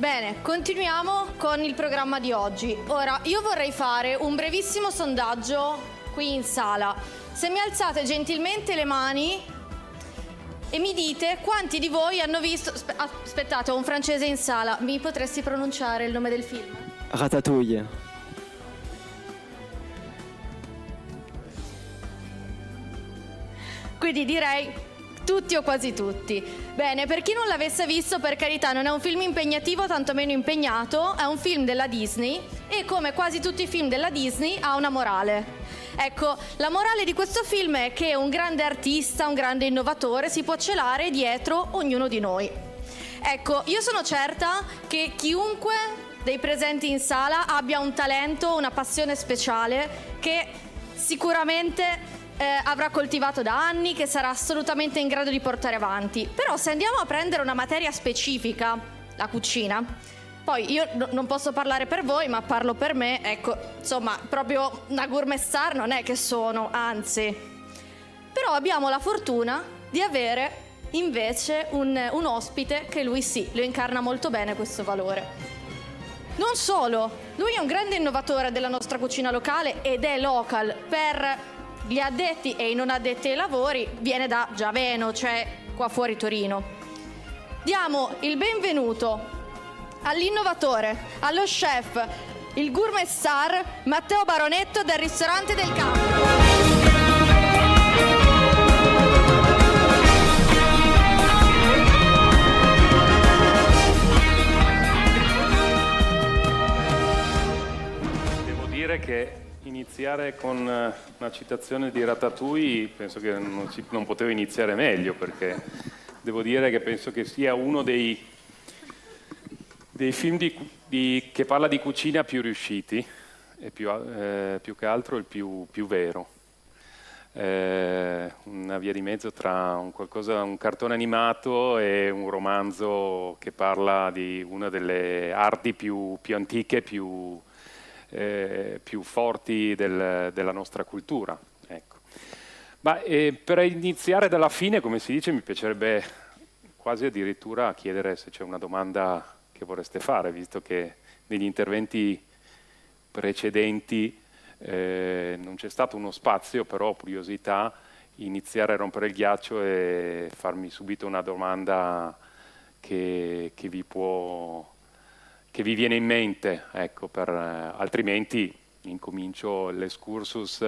Bene, continuiamo con il programma di oggi. Ora, io vorrei fare un brevissimo sondaggio qui in sala. Se mi alzate gentilmente le mani e mi dite quanti di voi hanno visto... Aspettate, ho un francese in sala. Mi potresti pronunciare il nome del film? Ratatouille. Quindi direi tutti o quasi tutti. Bene, per chi non l'avesse visto, per carità, non è un film impegnativo, tantomeno impegnato, è un film della Disney e come quasi tutti i film della Disney ha una morale. Ecco, la morale di questo film è che un grande artista, un grande innovatore si può celare dietro ognuno di noi. Ecco, io sono certa che chiunque dei presenti in sala abbia un talento, una passione speciale che sicuramente avrà coltivato da anni, che sarà assolutamente in grado di portare avanti. Però se andiamo a prendere una materia specifica, la cucina, poi io non posso parlare per voi, ma parlo per me, ecco, insomma, proprio una gourmet star non è che sono, anzi. Però abbiamo la fortuna di avere invece un ospite che lui sì, lo incarna molto bene questo valore. Non solo, lui è un grande innovatore della nostra cucina locale ed è local per gli addetti e i non addetti ai lavori, viene da Giaveno, cioè qua fuori Torino. Diamo il benvenuto all'innovatore, allo chef, il gourmet star Matteo Baronetto del ristorante del Campo. Devo dire che iniziare con una citazione di Ratatouille penso che non potevo iniziare meglio, perché devo dire che penso che sia uno dei film che parla di cucina più riusciti e più che altro il più vero. Una via di mezzo tra un cartone animato e un romanzo che parla di una delle arti più antiche, più forti della nostra cultura. Ecco. Ma per iniziare dalla fine, come si dice, mi piacerebbe quasi addirittura chiedere se c'è una domanda che vorreste fare, visto che negli interventi precedenti non c'è stato uno spazio, però curiosità, iniziare a rompere il ghiaccio e farmi subito una domanda che vi viene in mente, ecco, altrimenti incomincio l'excursus,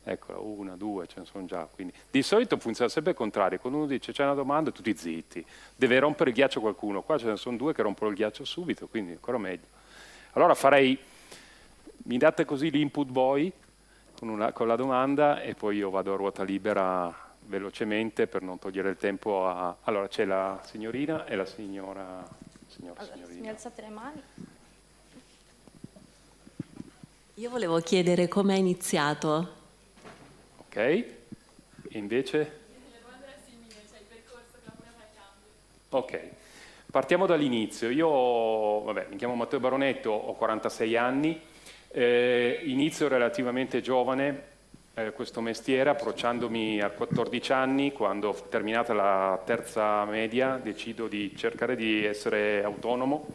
ecco, una, due, ce ne sono già. Quindi di solito funziona sempre il contrario, quando uno dice c'è una domanda tutti zitti, deve rompere il ghiaccio qualcuno, qua ce ne sono due che rompono il ghiaccio subito, quindi ancora meglio. Allora mi date così l'input voi con la domanda e poi io vado a ruota libera velocemente per non togliere il tempo a... Allora c'è la signorina e la signora... Allora, se mi alzate le mani. Io volevo chiedere come è iniziato. Ok, e invece? La domanda era simile, cioè il percorso che la pure facciamo. Ok, partiamo dall'inizio. Io, mi chiamo Matteo Baronetto, ho 46 anni, inizio relativamente giovane questo mestiere, approcciandomi a 14 anni, quando ho terminato la terza media, decido di cercare di essere autonomo,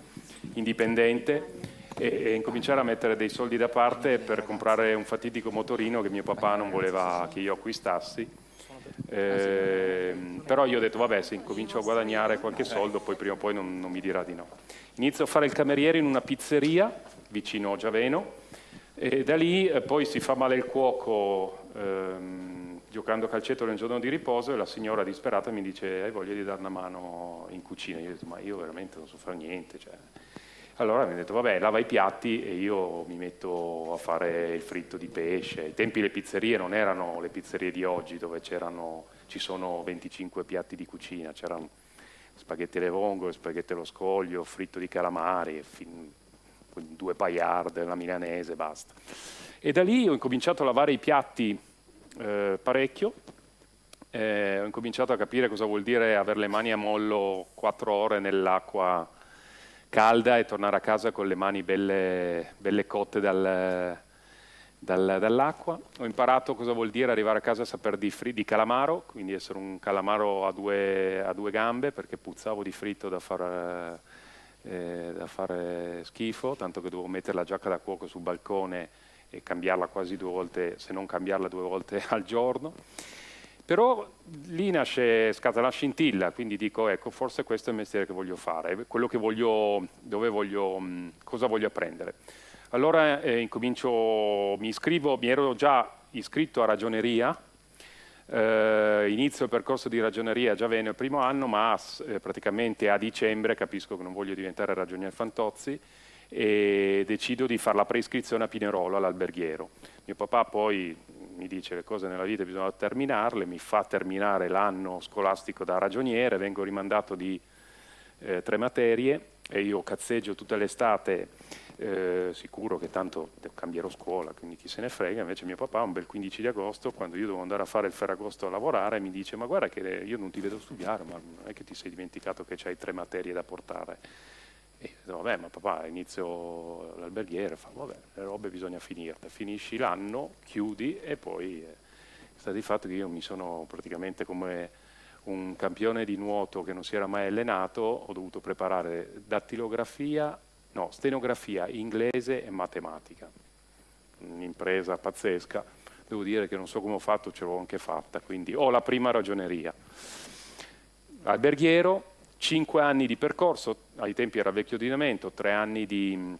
indipendente e incominciare a mettere dei soldi da parte per comprare un fatidico motorino che mio papà non voleva che io acquistassi. Però io ho detto vabbè, se incomincio a guadagnare qualche soldo poi prima o poi non mi dirà di no. Inizio a fare il cameriere in una pizzeria vicino Giaveno e da lì poi si fa male il cuoco giocando a calcetto nel giorno di riposo e la signora disperata mi dice hai voglia di dare una mano in cucina? Io ho detto ma io veramente non so fare niente, cioè. Allora mi ha detto vabbè, lava i piatti e io mi metto a fare il fritto di pesce. Ai tempi le pizzerie non erano le pizzerie di oggi dove ci sono 25 piatti di cucina, c'erano spaghetti alle vongole, spaghetti allo scoglio, fritto di calamari, 2 paillard, la milanese, basta. E da lì ho incominciato a lavare i piatti parecchio, ho incominciato a capire cosa vuol dire avere le mani a mollo 4 ore nell'acqua calda e tornare a casa con le mani belle cotte dall'acqua. Ho imparato cosa vuol dire arrivare a casa a saper di calamaro, quindi essere un calamaro a due gambe, perché puzzavo di fritto da far da fare schifo, tanto che dovevo mettere la giacca da cuoco sul balcone e cambiarla quasi 2 volte, se non cambiarla 2 volte al giorno. Però lì scatta la scintilla, quindi dico, ecco, forse questo è il mestiere che voglio fare, quello che voglio, cosa voglio apprendere. Allora mi ero già iscritto a ragioneria, inizio il percorso di ragioneria già bene il primo anno, ma praticamente a dicembre capisco che non voglio diventare ragionier Fantozzi e decido di fare la preiscrizione a Pinerolo, all'alberghiero. Mio papà poi mi dice le cose nella vita bisogna terminarle, mi fa terminare l'anno scolastico da ragioniere, vengo rimandato di 3 materie e io cazzeggio tutta l'estate, sicuro che tanto cambierò scuola, quindi chi se ne frega. Invece mio papà un bel 15 di agosto, quando io devo andare a fare il Ferragosto a lavorare, mi dice: ma guarda che io non ti vedo studiare, ma non è che ti sei dimenticato che c'hai 3 materie da portare? E io dico, vabbè, ma papà, inizio l'alberghiere. Fa, vabbè, le robe bisogna finirle, finisci l'anno, chiudi, e poi sta di fatto che io mi sono praticamente come un campione di nuoto che non si era mai allenato, ho dovuto preparare stenografia, inglese e matematica. Un'impresa pazzesca, devo dire che non so come ho fatto, ce l'ho anche fatta, quindi ho la prima ragioneria. Alberghiero, 5 anni di percorso, ai tempi era vecchio ordinamento, 3 anni di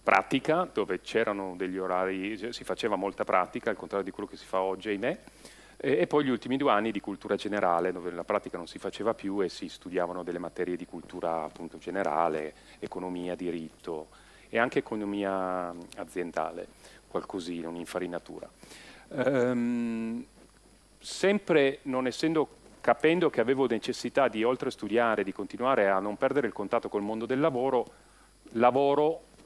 pratica, dove c'erano degli orari, si faceva molta pratica, al contrario di quello che si fa oggi, ahimè, e poi gli ultimi 2 anni di cultura generale, dove la pratica non si faceva più e si studiavano delle materie di cultura appunto generale, economia, diritto e anche economia aziendale, qualcosina, un'infarinatura. Sempre capendo che avevo necessità di, oltre a studiare, di continuare a non perdere il contatto col mondo del lavoro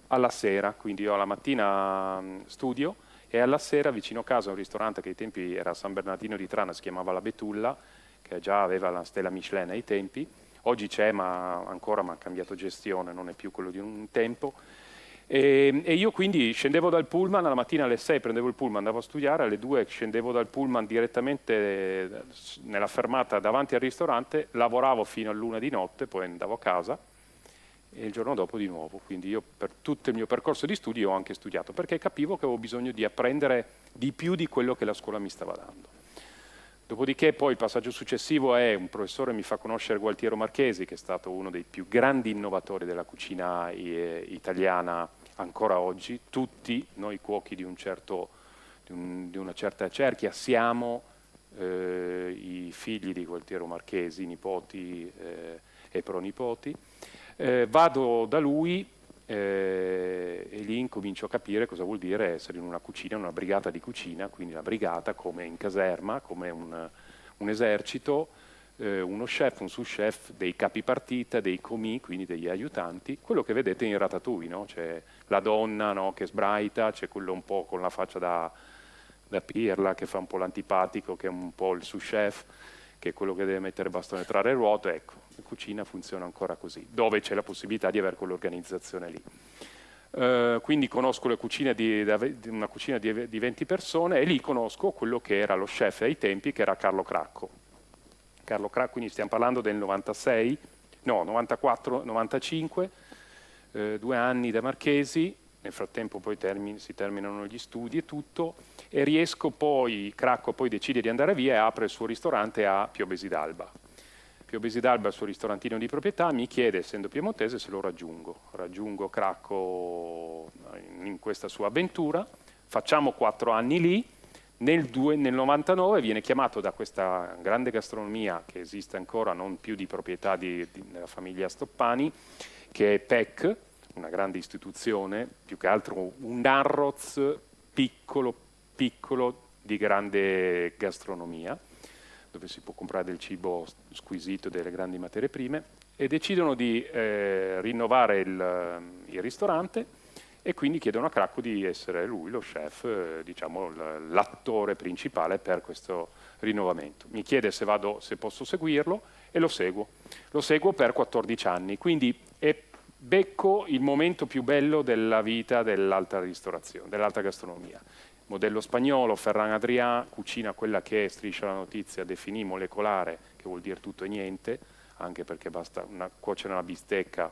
alla sera, quindi io alla mattina studio e alla sera vicino a casa un ristorante che ai tempi era a San Bernardino di Trana, si chiamava La Betulla, che già aveva la stella Michelin ai tempi, oggi c'è ma ha cambiato gestione, non è più quello di un tempo. E io quindi scendevo dal pullman, alla mattina alle 6 prendevo il pullman, andavo a studiare, alle 2 scendevo dal pullman direttamente nella fermata davanti al ristorante, lavoravo fino all'1 di notte, poi andavo a casa e il giorno dopo di nuovo. Quindi io per tutto il mio percorso di studi ho anche studiato, perché capivo che avevo bisogno di apprendere di più di quello che la scuola mi stava dando. Dopodiché poi il passaggio successivo è un professore mi fa conoscere Gualtiero Marchesi, che è stato uno dei più grandi innovatori della cucina italiana ancora oggi. Tutti noi cuochi di una certa cerchia siamo i figli di Gualtiero Marchesi, nipoti e pronipoti. Vado da lui e lì incomincio a capire cosa vuol dire essere in una cucina, una brigata di cucina, quindi la brigata come in caserma, come un esercito, uno chef, un sous-chef, dei capi partita, dei commis, quindi degli aiutanti, quello che vedete in Ratatouille, no? C'è la donna, no, che sbraita, c'è quello un po' con la faccia da pirla, che fa un po' l'antipatico, che è un po' il sous-chef, che è quello che deve mettere bastone tra le ruote. Ecco, la cucina funziona ancora così, dove c'è la possibilità di avere quell'organizzazione lì. Quindi conosco le cucine una cucina di 20 persone e lì conosco quello che era lo chef ai tempi, che era Carlo Cracco. Carlo Cracco, quindi stiamo parlando del 94, 95, 2 anni da Marchesi. Nel frattempo poi si terminano gli studi e tutto, e Cracco poi decide di andare via e apre il suo ristorante a Piobesi d'Alba. Piobesi d'Alba, il suo ristorantino di proprietà, mi chiede, essendo piemontese, se lo raggiungo. Raggiungo Cracco in questa sua avventura, facciamo 4 anni lì, nel 99 viene chiamato da questa grande gastronomia che esiste ancora, non più di proprietà della famiglia Stoppani, che è PEC, una grande istituzione, più che altro un Harrods piccolo di grande gastronomia, dove si può comprare del cibo squisito, delle grandi materie prime, e decidono di rinnovare il ristorante e quindi chiedono a Cracco di essere lui lo chef, diciamo l'attore principale per questo rinnovamento. Mi chiede se posso seguirlo e lo seguo. Lo seguo per 14 anni, quindi becco il momento più bello della vita dell'alta ristorazione, dell'alta gastronomia. Modello spagnolo, Ferran Adrià, cucina quella che è Striscia la Notizia definì molecolare, che vuol dire tutto e niente, anche perché basta cuocere una bistecca,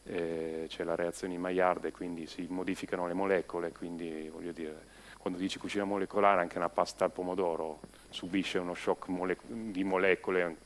c'è la reazione in Maillard e quindi si modificano le molecole, quindi voglio dire, quando dici cucina molecolare anche una pasta al pomodoro subisce uno shock di molecole,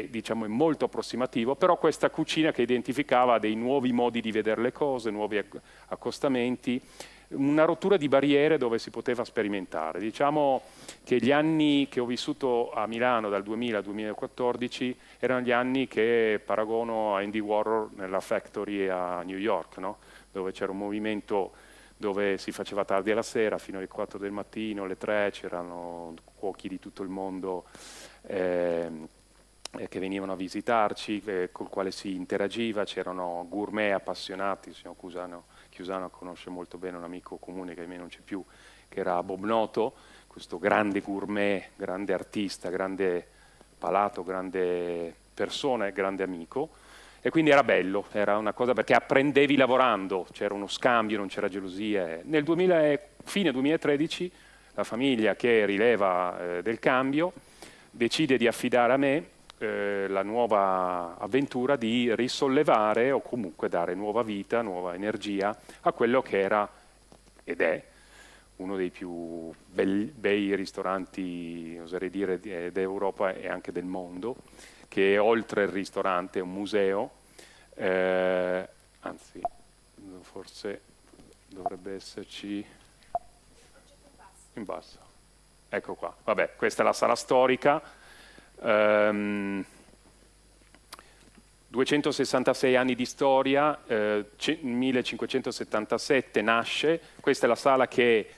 diciamo è molto approssimativo, però questa cucina che identificava dei nuovi modi di vedere le cose, nuovi accostamenti, una rottura di barriere dove si poteva sperimentare. Diciamo che gli anni che ho vissuto a Milano dal 2000 al 2014 erano gli anni che paragono a Andy Warhol nella Factory a New York, no? Dove c'era un movimento dove si faceva tardi alla sera, fino alle 4 del mattino, alle 3, c'erano cuochi di tutto il mondo che venivano a visitarci, col quale si interagiva, c'erano gourmet appassionati, il signor Chiusano conosce molto bene un amico comune che a me non c'è più, che era Bob Noto, questo grande gourmet, grande artista, grande palato, grande persona e grande amico, e quindi era bello, era una cosa perché apprendevi lavorando, c'era uno scambio, non c'era gelosia. Nel fine 2013 la famiglia che rileva del cambio decide di affidare a me la nuova avventura di risollevare o comunque dare nuova vita, nuova energia a quello che era ed è uno dei più bei ristoranti, oserei dire, d'Europa e anche del mondo, che oltre il ristorante è un museo, anzi forse dovrebbe esserci in basso. Ecco qua, vabbè, questa è la sala storica, 266 anni di storia, 1577 nasce, questa è la sala che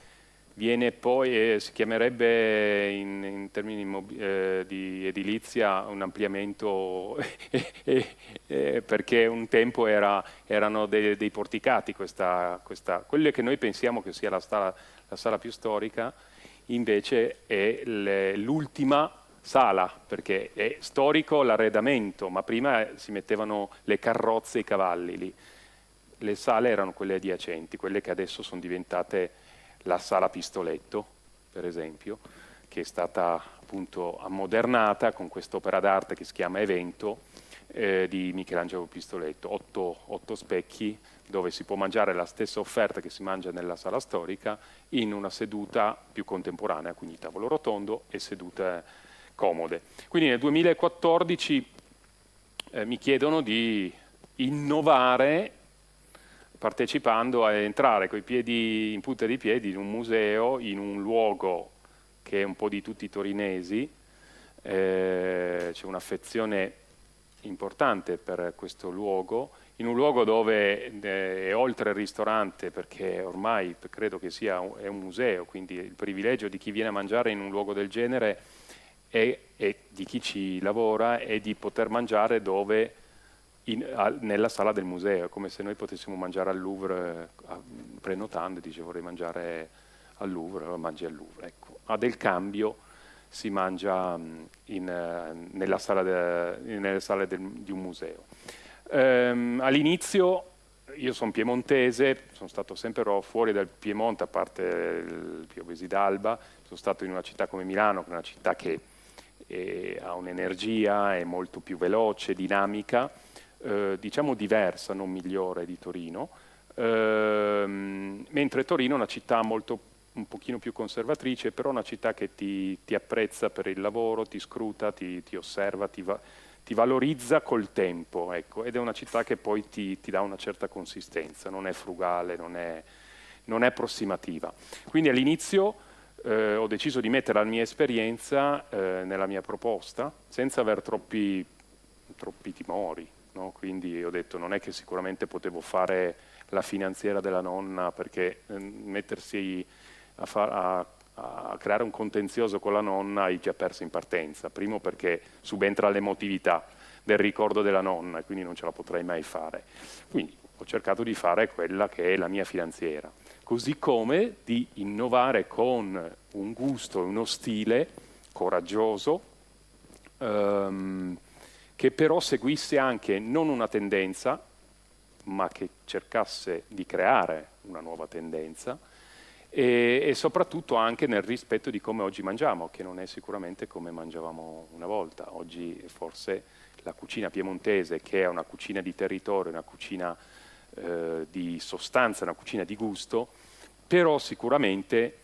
viene poi, si chiamerebbe in termini di edilizia un ampliamento perché un tempo erano dei porticati, quelle che noi pensiamo che sia la sala più storica, invece è l'ultima sala, perché è storico l'arredamento, ma prima si mettevano le carrozze e i cavalli lì. Le sale erano quelle adiacenti, quelle che adesso sono diventate la sala Pistoletto, per esempio, che è stata appunto ammodernata con quest'opera d'arte che si chiama Evento di Michelangelo Pistoletto, 8 specchi dove si può mangiare la stessa offerta che si mangia nella sala storica in una seduta più contemporanea, quindi tavolo rotondo e sedute comode. Quindi nel 2014 mi chiedono di innovare partecipando a entrare coi piedi in punta di piedi in un museo, in un luogo che è un po' di tutti i torinesi, c'è un'affezione importante per questo luogo, in un luogo dove è oltre il ristorante, perché ormai credo che è un museo, quindi il privilegio di chi viene a mangiare in un luogo del genere e di chi ci lavora è di poter mangiare dove nella sala del museo, come se noi potessimo mangiare al Louvre prenotando, dice vorrei mangiare al Louvre, mangi al Louvre. Ecco. A Del Cambio si mangia nelle sale di un museo. All'inizio io sono piemontese, sono stato sempre fuori dal Piemonte, a parte il Piovesi d'Alba, sono stato in una città come Milano, che è una città che ha un'energia, è molto più veloce, dinamica, diciamo diversa, non migliore di Torino, mentre Torino è una città un pochino più conservatrice, però una città che ti apprezza per il lavoro, ti scruta, ti osserva, ti valorizza col tempo, ecco, ed è una città che poi ti dà una certa consistenza, non è frugale, non è approssimativa. Quindi all'inizio ho deciso di mettere la mia esperienza nella mia proposta, senza aver troppi timori, no? Quindi ho detto non è che sicuramente potevo fare la finanziera della nonna, perché mettersi a creare un contenzioso con la nonna hai già perso in partenza, primo perché subentra l'emotività del ricordo della nonna e quindi non ce la potrei mai fare. Quindi ho cercato di fare quella che è la mia finanziera, così come di innovare con un gusto e uno stile coraggioso che però seguisse anche non una tendenza, ma che cercasse di creare una nuova tendenza, e soprattutto anche nel rispetto di come oggi mangiamo, che non è sicuramente come mangiavamo una volta. Oggi forse la cucina piemontese, che è una cucina di territorio, una cucina di sostanza, una cucina di gusto, però sicuramente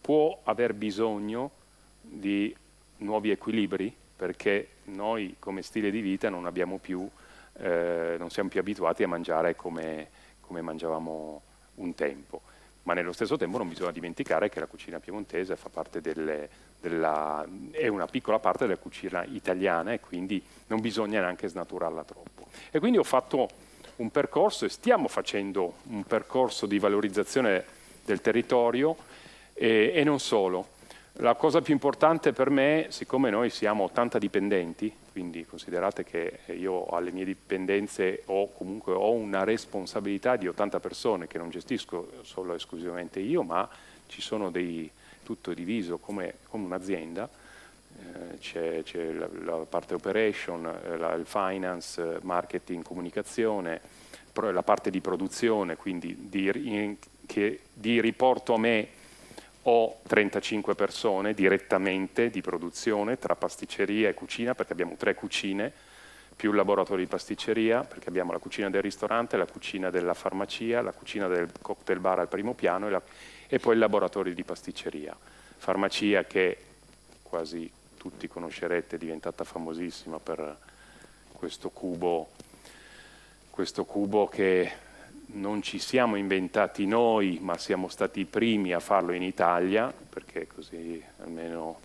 può aver bisogno di nuovi equilibri, perché noi come stile di vita non siamo più abituati a mangiare come mangiavamo un tempo, ma nello stesso tempo non bisogna dimenticare che la cucina piemontese fa parte è una piccola parte della cucina italiana, e quindi non bisogna neanche snaturarla troppo. E quindi ho fatto un percorso, e stiamo facendo un percorso di valorizzazione del territorio, e non solo. La cosa più importante per me, siccome noi siamo 80 dipendenti, quindi considerate che io alle mie dipendenze comunque ho una responsabilità di 80 persone che non gestisco solo esclusivamente io, ma ci sono tutto diviso come un'azienda, c'è la parte operation, il finance, marketing, comunicazione, la parte di produzione, quindi di riporto a me ho 35 persone direttamente di produzione tra pasticceria e cucina, perché abbiamo 3 cucine, più il laboratorio di pasticceria, perché abbiamo la cucina del ristorante, la cucina della farmacia, la cucina del cocktail bar al primo piano e poi il laboratorio di pasticceria. Farmacia che quasi tutti conoscerete, è diventata famosissima per questo cubo che non ci siamo inventati noi, ma siamo stati i primi a farlo in Italia, perché così almeno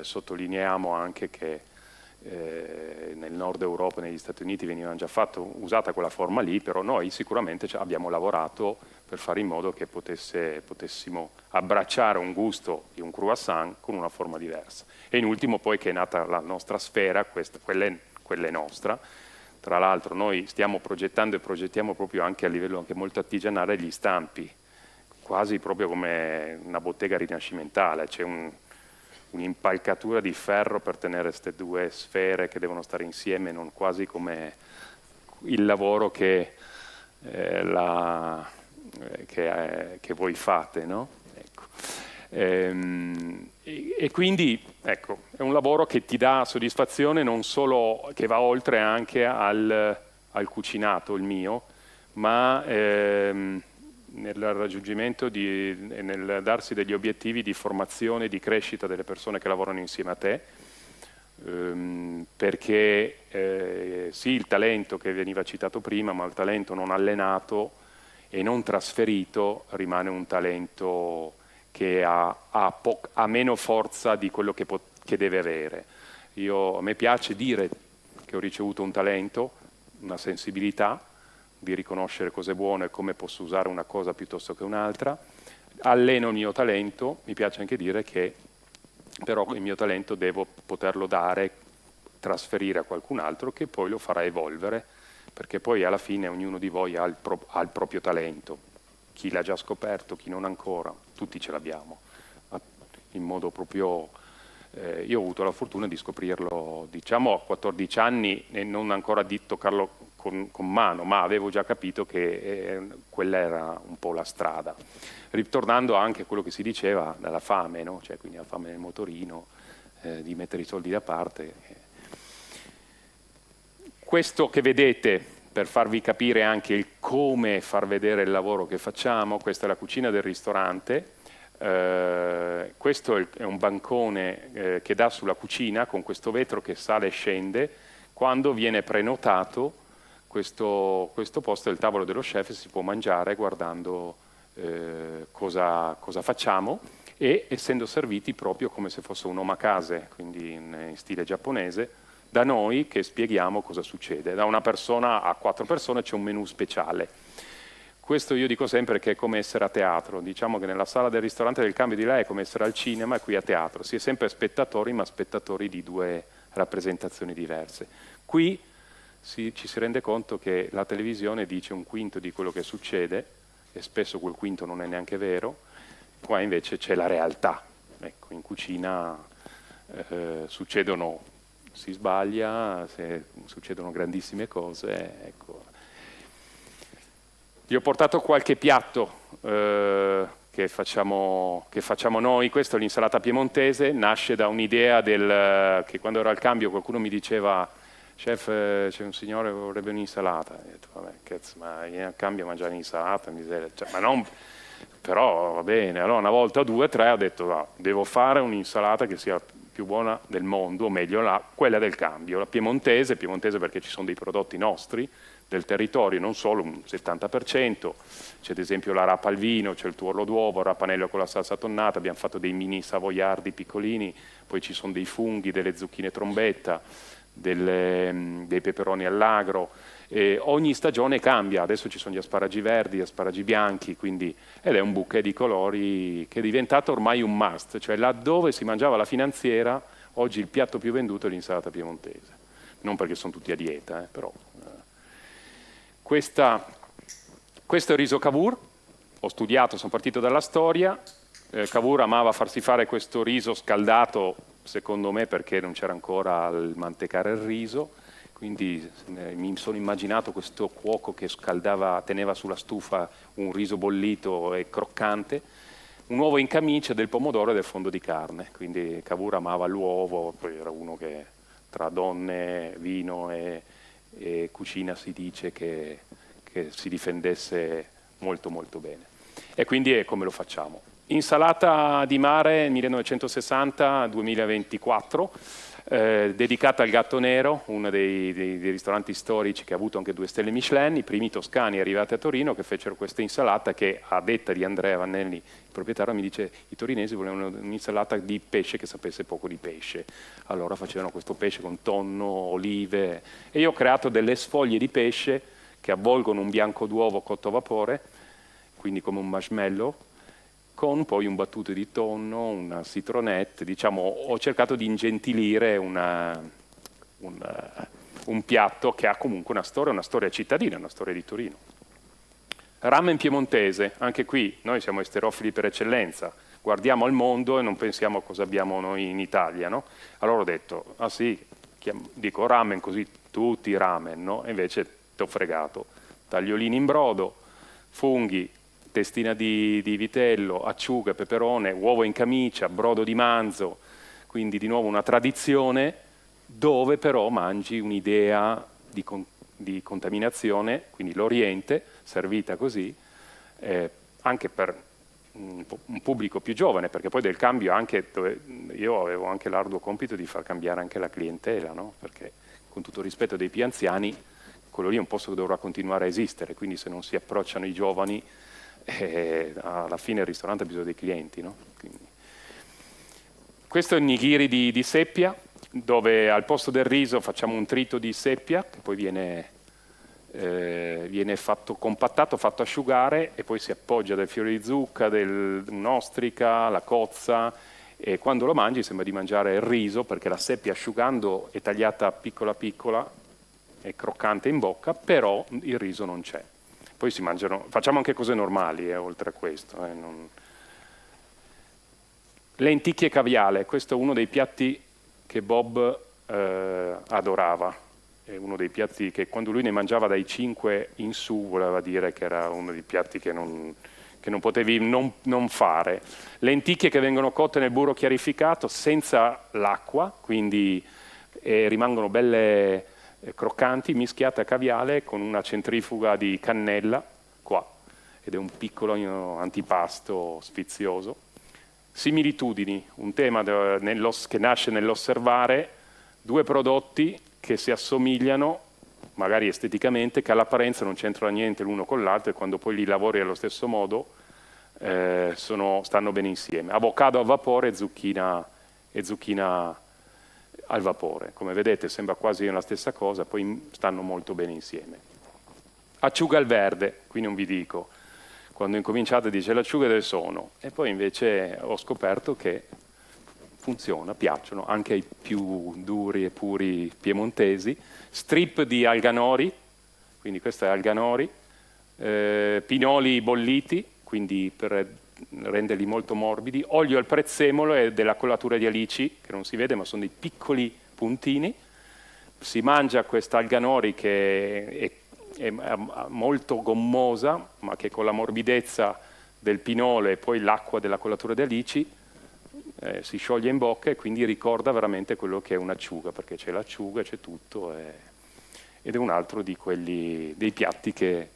sottolineiamo anche che nel nord Europa e negli Stati Uniti veniva già usata quella forma lì, però noi sicuramente abbiamo lavorato per fare in modo che potessimo abbracciare un gusto di un croissant con una forma diversa. E in ultimo poi che è nata la nostra sfera, quella è nostra. Tra l'altro noi stiamo progettando e progettiamo proprio anche a livello anche molto artigianale gli stampi, quasi proprio come una bottega rinascimentale, c'è un'impalcatura di ferro per tenere queste 2 sfere che devono stare insieme, non quasi come il lavoro che voi fate, no? Ecco. E quindi ecco, è un lavoro che ti dà soddisfazione, non solo, che va oltre anche al cucinato, il mio, ma nel raggiungimento e nel darsi degli obiettivi di formazione e di crescita delle persone che lavorano insieme a te, perché sì, il talento che veniva citato prima, ma il talento non allenato e non trasferito rimane un talento che ha meno forza di quello che deve avere. A me piace dire che ho ricevuto un talento, una sensibilità di riconoscere cose buone e come posso usare una cosa piuttosto che un'altra. Alleno il mio talento, mi piace anche dire che però il mio talento devo poterlo trasferire a qualcun altro che poi lo farà evolvere, perché poi alla fine ognuno di voi ha il proprio talento. Chi l'ha già scoperto, chi non ancora, tutti ce l'abbiamo, in modo proprio... io ho avuto la fortuna di scoprirlo, diciamo, a 14 anni e non ancora di toccarlo con mano, ma avevo già capito che quella era un po' la strada. Ritornando anche a quello che si diceva dalla fame, no? Cioè, quindi la fame nel motorino, di mettere i soldi da parte. Questo che vedete, per farvi capire anche il come far vedere il lavoro che facciamo, questa è la cucina del ristorante. Questo è un bancone che dà sulla cucina con questo vetro che sale e scende. Quando viene prenotato questo posto è il tavolo dello chef e si può mangiare guardando cosa facciamo e essendo serviti proprio come se fosse un omakase, quindi in stile giapponese, da noi che spieghiamo cosa succede. Da una persona a 4 persone c'è un menù speciale. Questo io dico sempre che è come essere a teatro, diciamo che nella sala del ristorante del cambio di là è come essere al cinema e qui a teatro, si è sempre spettatori ma spettatori di 2 rappresentazioni diverse. Qui ci si rende conto che la televisione dice un quinto di quello che succede e spesso quel quinto non è neanche vero, qua invece c'è la realtà. Ecco, in cucina si sbaglia, succedono grandissime cose, ecco. Vi ho portato qualche piatto che facciamo noi. Questa è l'insalata piemontese, nasce da un'idea che quando ero al cambio qualcuno mi diceva: chef, c'è un signore che vorrebbe un'insalata. E ho detto: vabbè, cazzo, ma io al cambio a mangiare un'insalata, miseria. Cioè, ma non... Però va bene. Allora una volta, due, tre, ho detto: no, devo fare un'insalata che sia più buona del mondo, o meglio quella del cambio, la piemontese perché ci sono dei prodotti nostri, del territorio, non solo, un 70%, c'è ad esempio la rapa al vino, c'è il tuorlo d'uovo, il rapanello con la salsa tonnata, abbiamo fatto dei mini savoiardi piccolini, poi ci sono dei funghi, delle zucchine trombetta, dei peperoni all'agro, ogni stagione cambia, adesso ci sono gli asparagi verdi, gli asparagi bianchi, ed è un bouquet di colori che è diventato ormai un must, cioè laddove si mangiava la finanziera, oggi il piatto più venduto è l'insalata piemontese, non perché sono tutti a dieta, però... Questo è il riso Cavour, ho studiato, sono partito dalla storia, Cavour amava farsi fare questo riso scaldato, secondo me perché non c'era ancora il mantecare il riso, quindi mi sono immaginato questo cuoco che teneva sulla stufa un riso bollito e croccante, un uovo in camicia, del pomodoro e del fondo di carne, quindi Cavour amava l'uovo, poi era uno che tra donne, vino e cucina si dice che si difendesse molto molto bene. E quindi è come lo facciamo. Insalata di mare 1960-2024, dedicata al Gatto Nero, uno dei ristoranti storici che ha avuto anche 2 stelle Michelin, i primi toscani arrivati a Torino che fecero questa insalata che, a detta di Andrea Vannelli, il proprietario, mi dice: i torinesi volevano un'insalata di pesce che sapesse poco di pesce, allora facevano questo pesce con tonno, olive, e io ho creato delle sfoglie di pesce che avvolgono un bianco d'uovo cotto a vapore, quindi come un marshmallow, con poi un battuto di tonno, una citronette, diciamo, ho cercato di ingentilire un piatto che ha comunque una storia cittadina, una storia di Torino. Ramen piemontese, anche qui noi siamo esterofili per eccellenza, guardiamo al mondo e non pensiamo a cosa abbiamo noi in Italia, no? Allora ho detto: ah sì, dico ramen così tutti ramen, no? E invece t'ho fregato, tagliolini in brodo, funghi, testina di vitello, acciughe, peperone, uovo in camicia, brodo di manzo, quindi di nuovo una tradizione dove però mangi un'idea di contaminazione, quindi l'Oriente, servita così, anche per un pubblico più giovane, perché poi del cambio anche, io avevo anche l'arduo compito di far cambiare anche la clientela, no? Perché con tutto il rispetto dei più anziani, quello lì è un posto che dovrà continuare a esistere, quindi se non si approcciano i giovani, alla fine il ristorante ha bisogno dei clienti, no? Questo è il nigiri di seppia, dove al posto del riso facciamo un trito di seppia che poi viene fatto compattato, fatto asciugare, e poi si appoggia del fiore di zucca, un'ostrica, la cozza, e quando lo mangi sembra di mangiare il riso, perché la seppia asciugando è tagliata piccola piccola, è croccante in bocca, però il riso non c'è. Poi si mangiano, facciamo anche cose normali oltre a questo. Lenticchie e caviale, questo è uno dei piatti che Bob adorava, è uno dei piatti che quando lui ne mangiava dai 5 in su voleva dire che era uno dei piatti che non potevi non fare. Lenticchie che vengono cotte nel burro chiarificato senza l'acqua, quindi rimangono belle croccanti, mischiate a caviale con una centrifuga di cannella qua, ed è un piccolo antipasto sfizioso. Similitudini, un tema che nasce nell'osservare 2 prodotti che si assomigliano magari esteticamente, che all'apparenza non c'entrano niente l'uno con l'altro, e quando poi li lavori allo stesso modo stanno bene insieme. Avocado a vapore e zucchina al vapore, come vedete sembra quasi la stessa cosa, poi stanno molto bene insieme. Acciuga al verde, qui non vi dico, quando incominciate dice l'acciuga del sono, e poi invece ho scoperto che funziona, piacciono anche ai più duri e puri piemontesi. Strip di alganori, quindi questo è alganori, pinoli bolliti, quindi per renderli molto morbidi, olio al prezzemolo e della collatura di alici, che non si vede ma sono dei piccoli puntini. Si mangia questa alganori che è molto gommosa, ma che con la morbidezza del pinole e poi l'acqua della colatura di alici si scioglie in bocca e quindi ricorda veramente quello che è un'acciuga, perché c'è l'acciuga, c'è tutto, ed è un altro di quelli, dei piatti che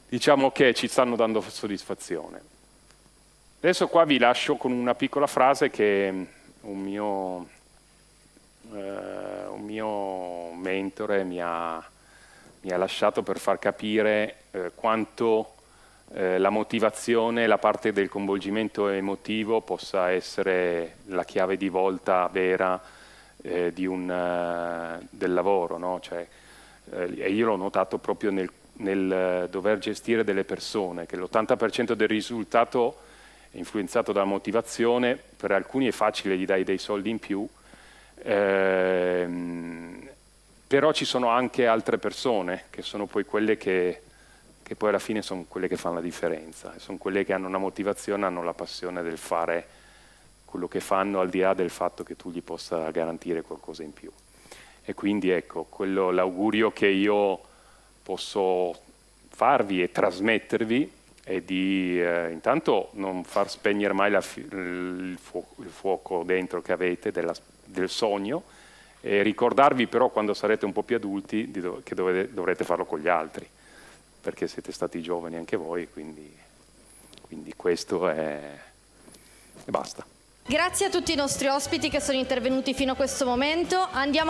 diciamo che ci stanno dando soddisfazione. Adesso qua vi lascio con una piccola frase che un mio mentore mi ha lasciato per far capire quanto la motivazione, la parte del coinvolgimento emotivo possa essere la chiave di volta vera del lavoro, no? Cioè, e io l'ho notato proprio nel dover gestire delle persone, che l'80% del risultato è influenzato dalla motivazione. Per alcuni è facile, gli dai dei soldi in più, però ci sono anche altre persone che sono poi quelle che poi alla fine sono quelle che fanno la differenza, sono quelle che hanno una motivazione, hanno la passione del fare quello che fanno, al di là del fatto che tu gli possa garantire qualcosa in più. E quindi ecco, l'augurio che io posso farvi e trasmettervi è di intanto non far spegnere mai il fuoco dentro che avete del sogno, e ricordarvi però quando sarete un po' più adulti che dovrete farlo con gli altri, perché siete stati giovani anche voi, quindi questo è... e basta. Grazie a tutti i nostri ospiti che sono intervenuti fino a questo momento. Andiamo